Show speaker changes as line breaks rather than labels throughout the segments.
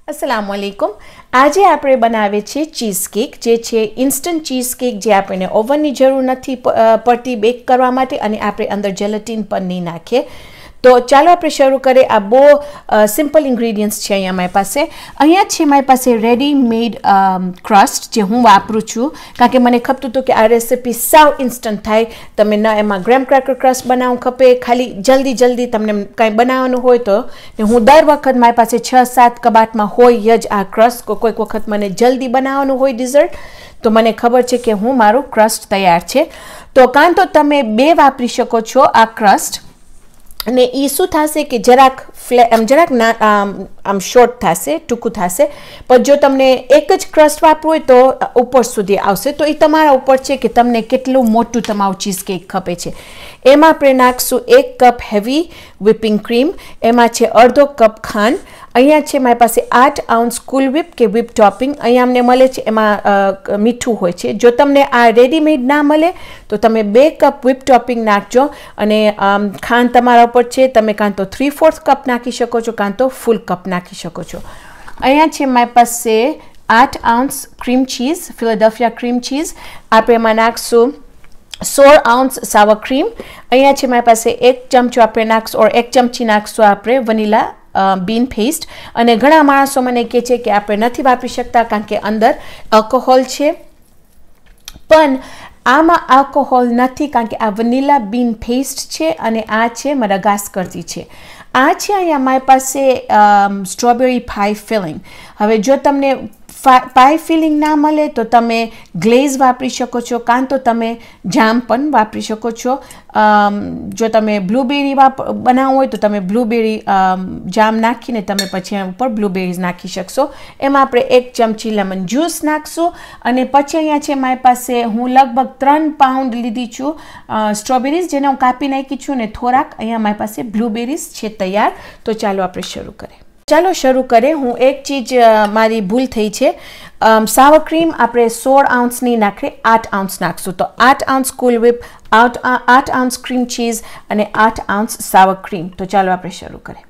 अस्सलामुअलैकुम। आज આપણે બનાવે છે ચીઝ કેક, જે છે ઇન્સ્ટન્ટ ચીઝ કેક, જે આપણને ઓવનની જરૂર નથી પડતી બેક કરવા માટે, અને આપણે અંદર જેલેટિન પણ નહીં નાખીએ. તો ચાલો આપણે શરૂ કરીએ. આ બહુ સિમ્પલ ઇન્ગ્રેડિયન્ટ્સ છે. અહીંયા છે મારી પાસે રેડીમેડ ક્રસ્ટ, જે હું વાપરું છું, કારણ કે મને ખપતું હતું કે આ રેસિપી સાવ ઇન્સ્ટન્ટ થાય. તમે ન એમાં ગ્રેમ ક્રેકર ક્રસ્ટ બનાવવું ખપે, ખાલી જલ્દી તમને કાંઈ બનાવવાનું હોય તો. ને હું દર વખત મારી પાસે 6-7 કબાટમાં હોય જ આ ક્રસ્ટ. કોઈક વખત મને જલ્દી બનાવવાનું હોય ડિઝર્ટ, તો મને ખબર છે કે હું મારું ક્રસ્ટ તૈયાર છે. તો કાં તો તમે 2 વાપરી શકો છો આ ક્રસ્ટ, અને એ શું થશે કે જરાક આમ શોર્ટ થશે, ટૂંકું થશે. પણ જો તમને એક જ ક્રસ્ટ વાપરવું હોય તો ઉપર સુધી આવશે. તો એ તમારા ઉપર છે કે તમને કેટલું મોટું તમારું ચીઝ કેક ખપે છે. એમાં આપણે નાખશું 1 કપ હેવી whipping ક્રીમ, એમાં છે અડધો કપ ખાંડ. અહીંયા છે મારી પાસે 8 ounce કુલ whip કે whip ટોપિંગ અહીંયા અમને મળે છે, એમાં મીઠું હોય છે. જો તમને આ રેડીમેડ ના મળે તો તમે 2 કપ whip ટોપિંગ નાખજો, અને ખાંડ તમારા ઉપર છે. તમે કાં તો 3/4 કપ નાખી શકો છો, કાં તો ફૂલ કપ નાખી શકો છો. અહીંયા છે મારી પાસે 8 ounce cream cheese, Philadelphia cream cheese. આપણે એમાં નાખશું 16 ounce સાવર ક્રીમ. અહીંયા છે મારી પાસે 1 ચમચો આપણે નાખશું, ઓર 1 ચમચી નાખશું આપણે વનીલા બીન પેસ્ટ. અને ઘણા માણસો મને કહે છે કે આપણે નથી વાપરી શકતા કારણ કે અંદર આલ્કોહોલ છે, પણ આમાં આલ્કોહોલ નથી, કારણ કે આ વનીલા બીન પેસ્ટ છે, અને આ છે મડાગાસ્કરથી છે. આ છે અહીંયા મારી પાસે સ્ટ્રોબેરી પાઈ ફિલિંગ. હવે જો તમને પાઈ ફિલિંગ ના મળે તો તમે ગ્લેઝ વાપરી શકો છો, કાં તો તમે જામ પણ વાપરી શકો છો. જો તમે બ્લૂબેરી બનાવવું હોય તો તમે બ્લૂબેરી જામ નાખીને તમે પછી ઉપર બ્લૂબેરીઝ નાખી શકશો. એમાં આપણે 1 ચમચી લેમન જ્યુસ નાખશું, અને પછી અહીંયા છે મારી પાસે હું લગભગ 3 પાઉન્ડ લીધી છું સ્ટ્રોબેરીઝ, જેને હું કાપી નાખી છું, ને થોડાક અહીંયા મારી પાસે બ્લૂબેરીઝ છે તૈયાર. તો ચાલો આપણે શરૂ કરીએ. હું એક ચીજ મારી ભૂલ થઈ છે. સાવર ક્રીમ આપણે 16 ounceની નાખીએ, 8 ounce નાખશું. તો 8 ounce કુલ whip, 8 ounce ક્રીમ ચીઝ, અને 8 ounce સાવર ક્રીમ. તો ચાલો આપણે શરૂ કરીએ.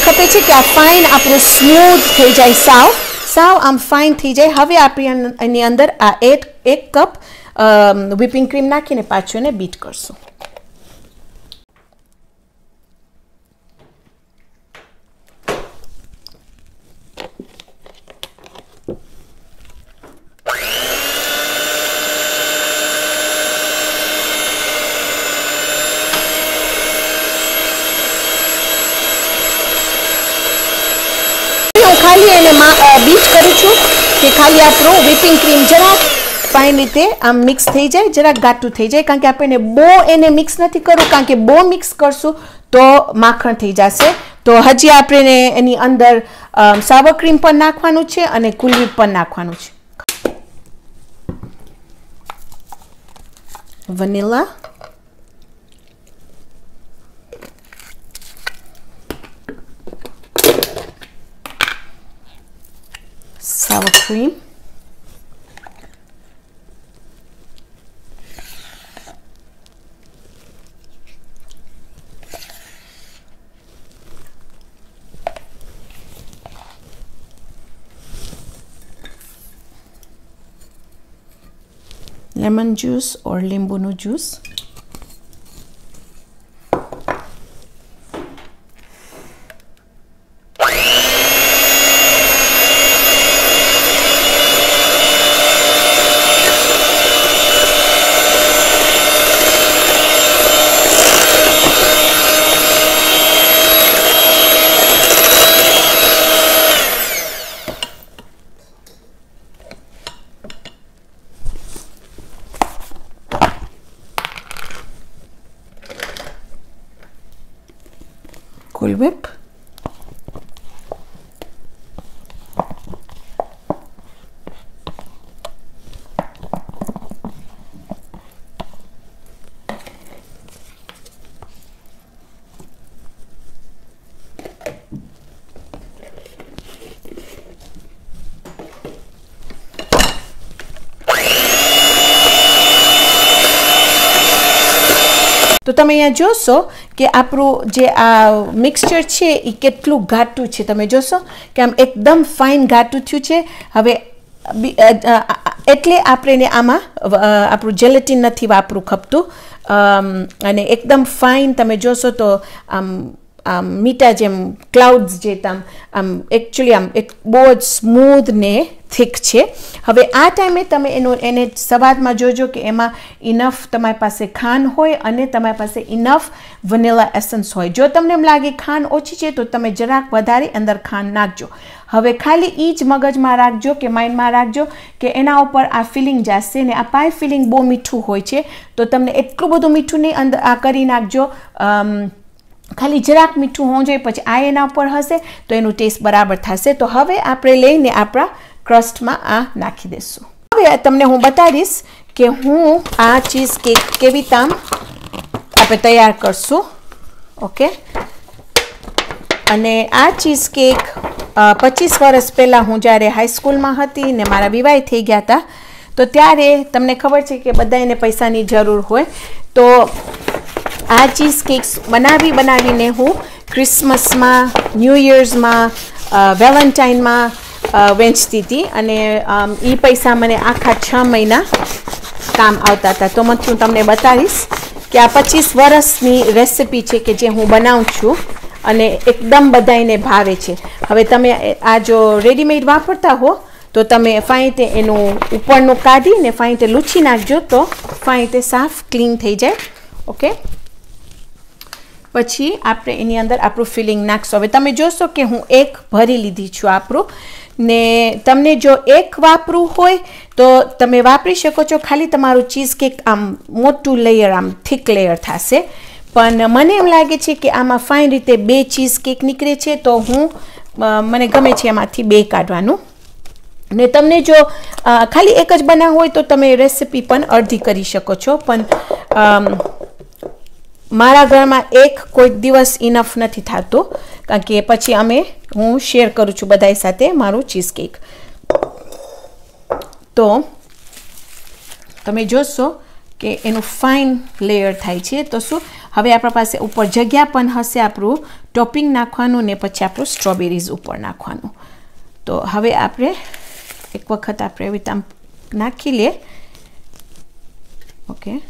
ખપે છે કે આ ફાઇન આપણું સ્મૂથ થઈ જાય, સાવ આમ ફાઇન થઈ જાય. હવે આપણે એની અંદર આ 1 કપ whipping ક્રીમ નાખીને પાછું એને બીટ કરશું. ખાલી એને બીટ કરું છું કે ખાલી આપણું whipping ક્રીમ જરાક ફાઇન રીતે આમ મિક્સ થઈ જાય, જરાક ઘાટું થઈ જાય, કારણ કે આપણે બહુ એને મિક્સ નથી કરવું, કારણ કે બહુ મિક્સ કરશું તો માખણ થઈ જશે. તો હજી આપણે એની અંદર સાવર ક્રીમ પણ નાખવાનું છે, અને કુલ whip પણ નાખવાનું છે. Vanilla, sour cream, lemon juice or લીંબુનું જ્યુસ, Cool Whip, તો તમે અહીંયા જોશો કે આપણું જે આ મિક્સચર છે એ કેટલું ઘાટું છે. તમે જોશો કે આમ એકદમ ફાઇન ઘાટું થયું છે. હવે એટલે આપણે આમાં આપણું જેલેટિન નથી વાપરું ખપતું, અને એકદમ ફાઇન તમે જોશો તો આમ મીઠા જેમ ક્લાઉડ્સ જે આમ એકચ્યુઅલી આમ એક બહુ જ સ્મૂધ ને થીક છે. હવે આ ટાઈમે તમે એને સ્વાદમાં જોજો કે એમાં ઇનફ તમારી પાસે ખાંડ હોય અને તમારી પાસે ઇનફ વનીલા એસન્સ હોય. જો તમને એમ લાગે ખાંડ ઓછી છે તો તમે જરાક વધારે અંદર ખાંડ નાખજો. હવે ખાલી એ જ મગજમાં રાખજો કે માઇન્ડમાં રાખજો કે એના ઉપર આ ફિલિંગ જશે ને આ પાઈ ફિલિંગ બહુ મીઠું હોય છે, તો તમને એટલું બધું મીઠું નહીં અંદર આ કરી નાખજો. ખાલી જરાક મીઠું હોવું જોઈએ, પછી આ એના ઉપર હશે તો એનું ટેસ્ટ બરાબર થશે. તો હવે આપણે લઈને આપણા ક્રસ્ટમાં આ નાખી દઈશું. હવે તમને હું બતાવીશ કે હું આ ચીઝ કેક કેવી રીતે આપણે તૈયાર કરશું. ઓકે, અને આ ચીઝ કેક 25 વર્ષ પહેલાં હું જ્યારે હાઈસ્કૂલમાં હતી ને મારા વિવાહ થઈ ગયા હતા, તો ત્યારે તમને ખબર છે કે બધાને પૈસાની જરૂર હોય, તો આ ચીઝ કેક્સ બનાવીને હું ક્રિસમસમાં, ન્યૂ યર્સમાં, વેલેન્ટાઇનમાં વેચતી હતી, અને એ પૈસા મને આખા 6 મહિના કામ આવતા હતા. તો હું તમને બતાવીશ કે આ 25 વર્ષની રેસિપી છે કે જે હું બનાવું છું અને એકદમ બધાને ભાવે છે. હવે તમે આ જો રેડીમેડ વાપરતા હો તો તમે ફાઇતે એનું ઉપરનું કાઢીને ફાઇતે લૂછી નાખજો તો ફાઇતે સાફ ક્લીન થઈ જાય. ઓકે, પછી આપણે એની અંદર આપણું ફિલિંગ નાખશું. હવે તમે જોશો કે હું એક ભરી લીધી છું આપણું, ને તમને જો એક વાપરવું હોય તો તમે વાપરી શકો છો. ખાલી તમારું ચીઝ કેક આમ મોટું લેયર, આમ થીક લેયર થશે, પણ મને એમ લાગે છે કે આમાં ફાઇન રીતે 2 ચીઝ કેક નીકળે છે, તો મને ગમે છે એમાંથી 2 કાઢવાનું. ને તમને જો ખાલી એક જ બનાવવું હોય તો તમે રેસિપી પણ અડધી કરી શકો છો, પણ મારા ઘરમાં એક કોઈ દિવસ ઇનફ નથી થતું, કારણ કે પછી હું શેર કરું છું બધા સાથે મારું ચીઝ કેક. તો તમે જોશો કે એનું ફાઇન લેયર થાય છે. તો શું હવે આપણા પાસે ઉપર જગ્યા પણ હશે આપણું ટોપિંગ નાખવાનું, ને પછી આપણું સ્ટ્રોબેરીઝ ઉપર નાખવાનું. તો હવે આપણે એક વખત આપણે એવી રીતે નાખી લઈએ. ઓકે,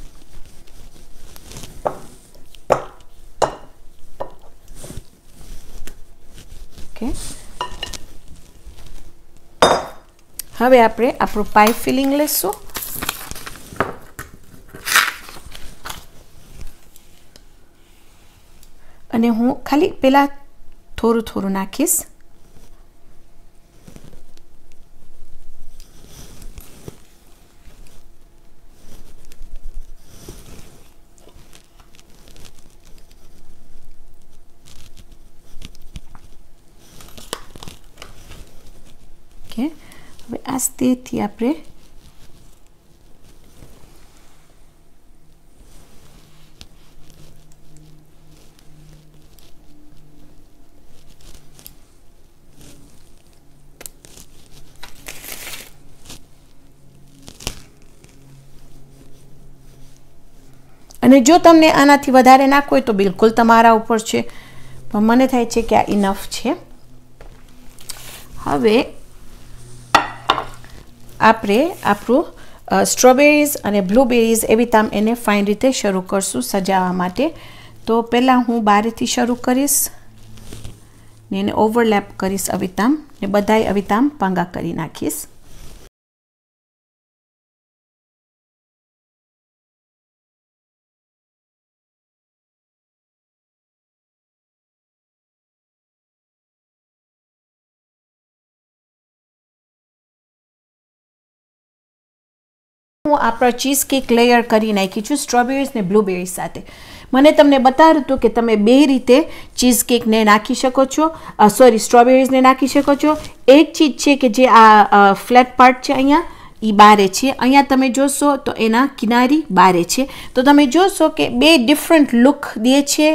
હવે આપણે આપણું પાઈ ફિલિંગ લેશું. અને હું ખાલી પહેલાં થોડું નાખીશ. હવે આસ્તેથી આપણે અને જો તમને આનાથી વધારે નાખવું હોય તો બિલકુલ તમારા ઉપર છે, પણ મને થાય છે કે આ ઇનફ છે. હવે આપણે આપણું સ્ટ્રોબેરીઝ અને બ્લૂબેરીઝ એવી તામ એને ફાઇન રીતે શરૂ કરશું સજાવવા માટે. તો પહેલાં હું બારેથી શરૂ કરીશ ને એને ઓવરલેપ કરીશ અવિતામ, ને બધાય અવિતામ પાંગા કરી નાખીશ. હું આપણા ચીઝ કેક લેયર કરી નાખી છું સ્ટ્રોબેરીઝ ને બ્લૂબેરીઝ સાથે. મને તમને બતાવ્યું હતું કે તમે 2 રીતે ચીઝ કેકને નાખી શકો છો, સ્ટ્રોબેરીઝને નાખી શકો છો. એક ચીજ છે કે જે આ ફ્લેટ પાર્ટ છે અહીંયા એ બારે છે, અહીંયા તમે જોશો તો એના કિનારી બારે છે. તો તમે જોશો કે 2 ડિફરન્ટ લુક દે છે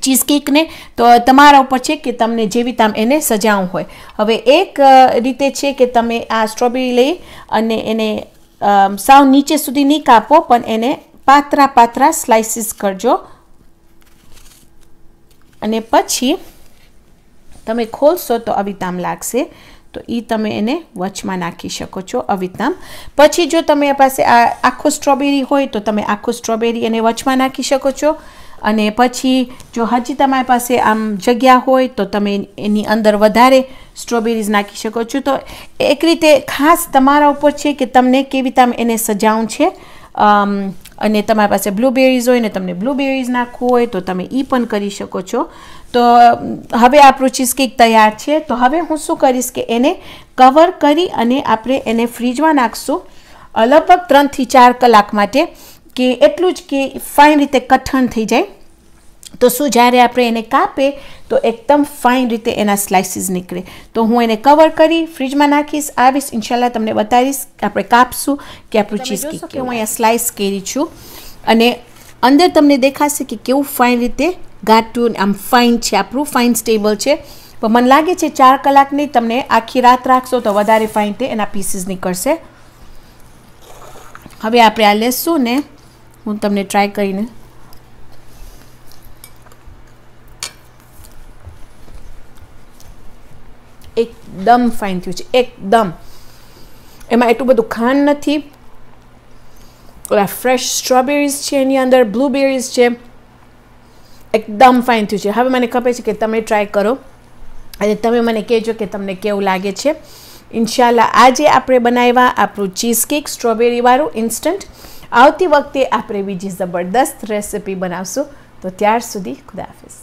ચીઝ કેકને. તો તમારા ઉપર છે કે તમને જેવી તામ એને સજાવવું હોય. હવે એક રીતે છે કે તમે આ સ્ટ્રોબેરી લઈ અને એને સાવ નીચે સુધી નહીં કાપો, પણ એને પાતરા પાતરા સ્લાઇસીસ કરજો અને પછી તમે ખોલશો તો અવિતામ લાગશે, તો એ તમે એને વચમાં નાખી શકો છો અવિતામ. પછી જો તમે પાસે આખો સ્ટ્રોબેરી હોય તો તમે આખો સ્ટ્રોબેરી એને વચમાં નાખી શકો છો. અને પછી જો હજી તમારી પાસે આમ જગ્યા હોય તો તમે એની અંદર વધારે સ્ટ્રોબેરીઝ નાખી શકો છો. તો એક રીતે ખાસ તમારા ઉપર છે કે તમને કેવી તમે એને સજાવું છે. અને તમારી પાસે બ્લૂબેરીઝ હોય ને તમને બ્લૂબેરીઝ નાખવું હોય તો તમે એ પણ કરી શકો છો. તો હવે આપણું ચીઝકેક તૈયાર છે. તો હવે હું શું કરીશ કે એને કવર કરી અને આપણે એને ફ્રીજમાં નાખશું લગભગ 3 થી 4 કલાક માટે, કે એટલું જ કે ફાઇન રીતે કઠણ થઈ જાય. તો શું જ્યારે આપણે એને કાપે તો એકદમ ફાઇન રીતે એના સ્લાઇસીસ નીકળે. તો હું એને કવર કરી ફ્રીજમાં નાખીશ, આવીશ ઇન્શાલ્લાહ તમને બતાવીશ આપણે કાપશું કે આપણું ચીઝકેક. હું અહીંયા સ્લાઇસ કરી છું અને અંદર તમને દેખાશે કે કેવું ફાઇન રીતે ગાંઠું આમ ફાઇન છે, આપણું ફાઇન સ્ટેબલ છે. પણ મને લાગે છે 4 કલાક નહીં, તમને આખી રાત રાખશો તો વધારે ફાઇન તે એના પીસીસ નીકળશે. હવે આપણે આ લેશું ને હું તમને ટ્રાય કરીને એકદમ ફાઇન થયું છે, એકદમ. એમાં એટલું બધું ખાંડ નથી, ઓલા ફ્રેશ સ્ટ્રોબેરીઝ છે એની અંદર, બ્લૂબેરીઝ છે, એકદમ ફાઇન થયું છે. હવે મને ખબર છે કે તમે ટ્રાય કરો અને તમે મને કહેજો કે તમને કેવું લાગે છે. ઇન્શાલ્લાહ આજે આપણે બનાવ્યા આપણું ચીઝકેક સ્ટ્રોબેરીવાળું ઇન્સ્ટન્ટ. આવતી વખતે આપણે બીજી જબરદસ્ત રેસિપી બનાવશું. તો ત્યાર સુધી ખુદા હાફિઝ.